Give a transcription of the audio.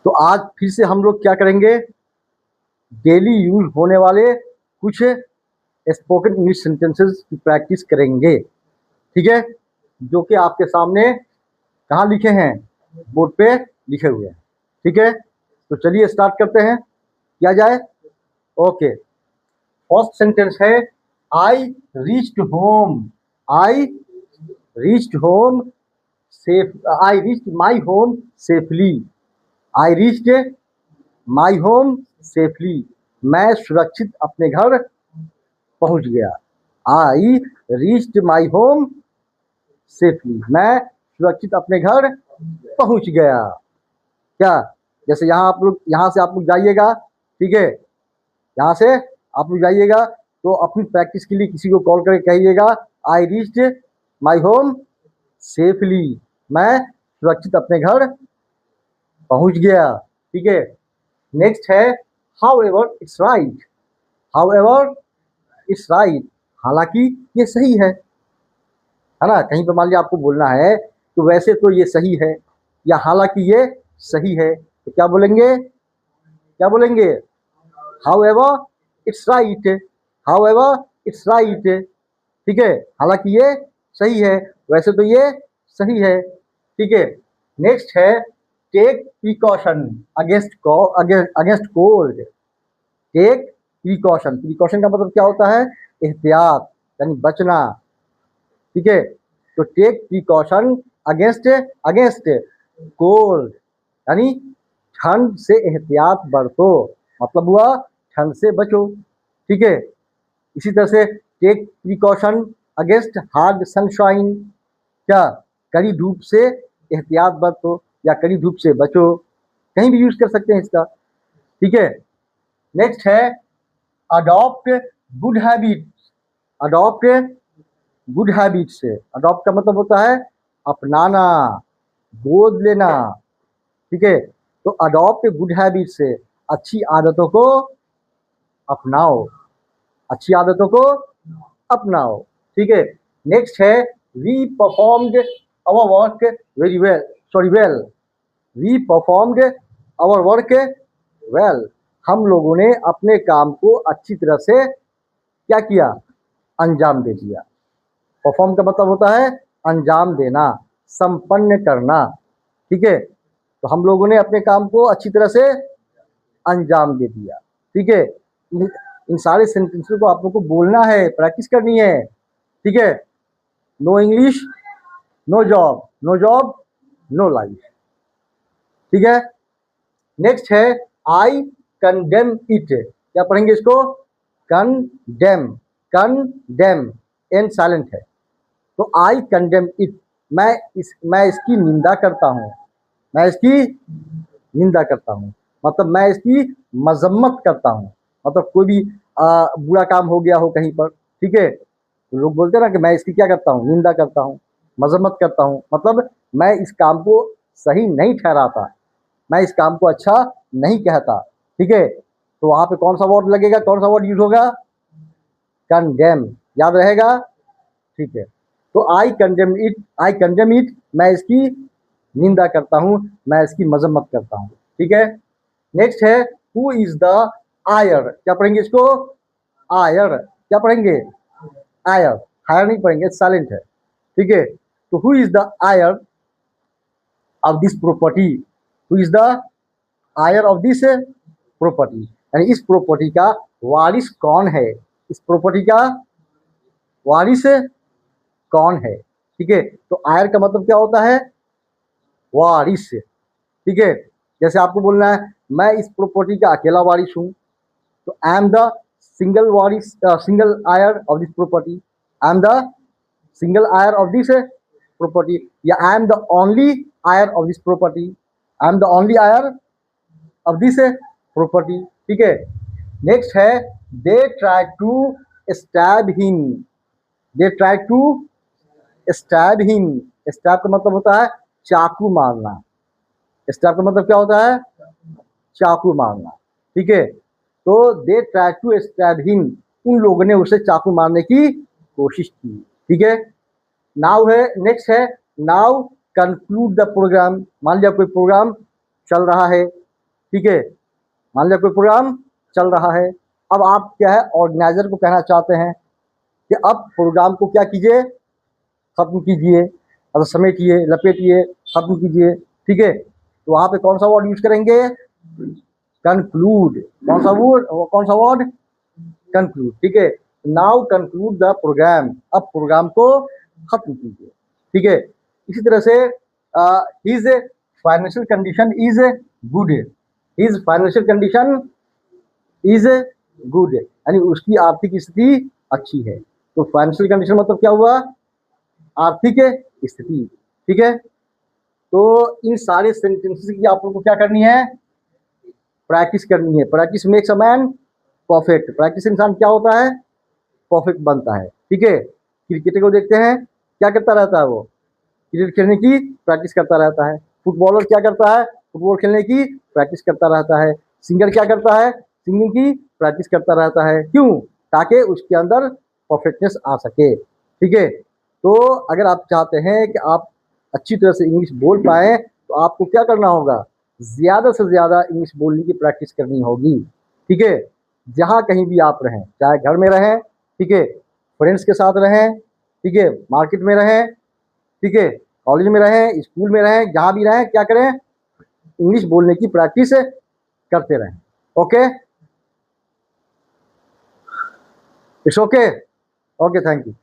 तो आज फिर से हम लोग क्या करेंगे, डेली यूज होने वाले कुछ स्पोकन इंग्लिश सेंटेंसेस की प्रैक्टिस करेंगे, ठीक है, जो कि आपके सामने कहाँ लिखे हैं, बोर्ड पे लिखे हुए हैं, ठीक है। तो चलिए स्टार्ट करते हैं, किया जाए। ओके, फर्स्ट सेंटेंस है I reached home. I reached home safe, I reached my home safely. I reached my home safely, मैं सुरक्षित अपने घर पहुंच गया। I reached my home safely, मैं सुरक्षित अपने घर पहुंच गया। क्या, जैसे यहाँ आप लोग, यहाँ से आप लोग जाइएगा, ठीक है, यहाँ से आप लोग जाइएगा तो अपनी प्रैक्टिस के लिए किसी को कॉल करके कहिएगा I reached my home safely, मैं सुरक्षित अपने घर पहुंच गया, ठीक है। नेक्स्ट है however it's right. However it's right, हालांकि ये सही है ना। कहीं पर मान लिया आपको बोलना है तो वैसे तो ये सही है या हालांकि ये सही है, तो क्या बोलेंगे, क्या बोलेंगे, however it's right. However it's right, ठीक है, हालांकि ये सही है, वैसे तो ये सही है, ठीक है। नेक्स्ट है take precaution against cold. Take precaution, precaution का मतलब क्या होता है, एहतियात यानी बचना, ठीक है। तो take precaution against against cold यानी ठंड से एहतियात बरतो, मतलब हुआ ठंड से बचो, ठीक है। इसी तरह से take precaution against hard sunshine, क्या, कड़ी धूप से एहतियात बरतो या कड़ी धूप से बचो, कहीं भी यूज कर सकते हैं इसका, ठीक है। नेक्स्ट है adopt good habit. Adopt good habit से, अडॉप्ट का मतलब होता है अपनाना, गोद लेना, ठीक है। तो अडॉप्ट गुड हैबिट से अच्छी आदतों को अपनाओ, अच्छी आदतों को अपनाओ, ठीक है। नेक्स्ट है we performed our work very well, sorry well. We performed our work well, हम लोगों ने अपने काम को अच्छी तरह से क्या किया, अंजाम दे दिया। परफॉर्म का मतलब होता है अंजाम देना, संपन्न करना, ठीक है। तो हम लोगों ने अपने काम को अच्छी तरह से अंजाम दे दिया, ठीक है। इन सारे सेंटेंसेस को आप लोग को बोलना है, प्रैक्टिस करनी है, ठीक है। No English no job, no job no life, ठीक है। नेक्स्ट है आई कंडेम इट। क्या पढ़ेंगे इसको, कंडेम, कंडेम, एन साइलेंट है। तो आई कंडेम इट, मैं इसकी निंदा करता हूँ, मैं इसकी निंदा करता हूँ, मतलब मैं इसकी मजम्मत करता हूँ, मतलब कोई भी बुरा काम हो गया हो कहीं पर, ठीक है, तो लोग बोलते हैं ना कि मैं इसकी क्या करता हूँ, निंदा करता हूँ, मजम्मत करता हूँ, मतलब मैं इस काम को सही नहीं ठहराता, मैं इस काम को अच्छा नहीं कहता, ठीक है। तो वहां पे कौन सा वर्ड लगेगा, कौन सा वर्ड यूज होगा, कंडेम, याद रहेगा, ठीक है। तो आई condemn it, I condemn it, मैं इसकी निंदा करता हूँ, मैं इसकी मजम्मत करता हूँ, ठीक है। नेक्स्ट है हु इज द आयर। क्या पढ़ेंगे इसको, आयर, क्या पढ़ेंगे, आयर, हायर नहीं पढ़ेंगे, साइलेंट है, ठीक है। तो who is the heir of this property, who is the heir of this property, यानी इस प्रॉपर्टी का वारिस कौन है, इस प्रॉपर्टी का वारिस कौन है, ठीक है। तो आयर का मतलब क्या होता है, वारिस, ठीक है। जैसे आपको बोलना है मैं इस प्रॉपर्टी का अकेला वारिस हूँ, तो आई एम द सिंगल वारिस, single heir of this property, I am the single heir of this property, या I am the only heir of this property, I am the only heir of this property, ठीक है। Next है they try to stab him. They try to stab him, stab का मतलब होता है चाकू मारना, स्टैब का मतलब क्या होता है, चाकू मारना, ठीक है। तो they try to stab him, उन लोगों ने उसे चाकू मारने की कोशिश की, ठीक है। नाउ है, नेक्स्ट है नाउ कंक्लूड द प्रोग्राम। मान लिया कोई प्रोग्राम चल रहा है, ठीक है, मान लिया कोई प्रोग्राम चल रहा है, अब आप क्या है ऑर्गेनाइजर को कहना चाहते हैं कि अब प्रोग्राम को क्या कीजिए, खत्म कीजिए, मतलब समेटिए, लपेटिए, खत्म कीजिए। ठीक है, तो वहां पे कौन सा वर्ड यूज करेंगे, कंक्लूड। कौन सा वर्ड, कंक्लूड। ठीक है, नाउ कंक्लूड द प्रोग्राम, अब प्रोग्राम को खत्म कीजिए। ठीक है, इसी तरह से his financial condition is good, his financial condition is good, यानी उसकी आर्थिक स्थिति अच्छी है। तो फाइनेंशियल कंडीशन मतलब क्या हुआ, आर्थिक स्थिति। ठीक है, तो इन सारे सेंटेंसेस की आप लोग को क्या करनी है, प्रैक्टिस करनी है। Practice makes a man perfect, practice इंसान क्या होता है, परफेक्ट बनता है। ठीक है, क्रिकेटर को देखते हैं क्या करता रहता है, वो क्रिकेट खेलने की प्रैक्टिस करता रहता है। फुटबॉलर क्या करता है, फुटबॉल खेलने की प्रैक्टिस करता रहता है। सिंगर क्या करता है, सिंगिंग की प्रैक्टिस करता रहता है। क्यों, ताकि उसके अंदर परफेक्टनेस आ सके। ठीक है, तो अगर आप चाहते हैं कि आप अच्छी तरह से इंग्लिश बोल पाए तो आपको क्या करना होगा, ज़्यादा से ज़्यादा इंग्लिश बोलने की प्रैक्टिस करनी होगी। ठीक है, जहाँ कहीं भी आप रहें, चाहे घर में रहें, ठीक है, फ्रेंड्स के साथ रहें, ठीक है, मार्केट में रहें, ठीक है, कॉलेज में रहें, स्कूल में रहें, जहाँ भी रहें, क्या करें, इंग्लिश बोलने की प्रैक्टिस करते रहें। Okay, it's okay, okay, thank you.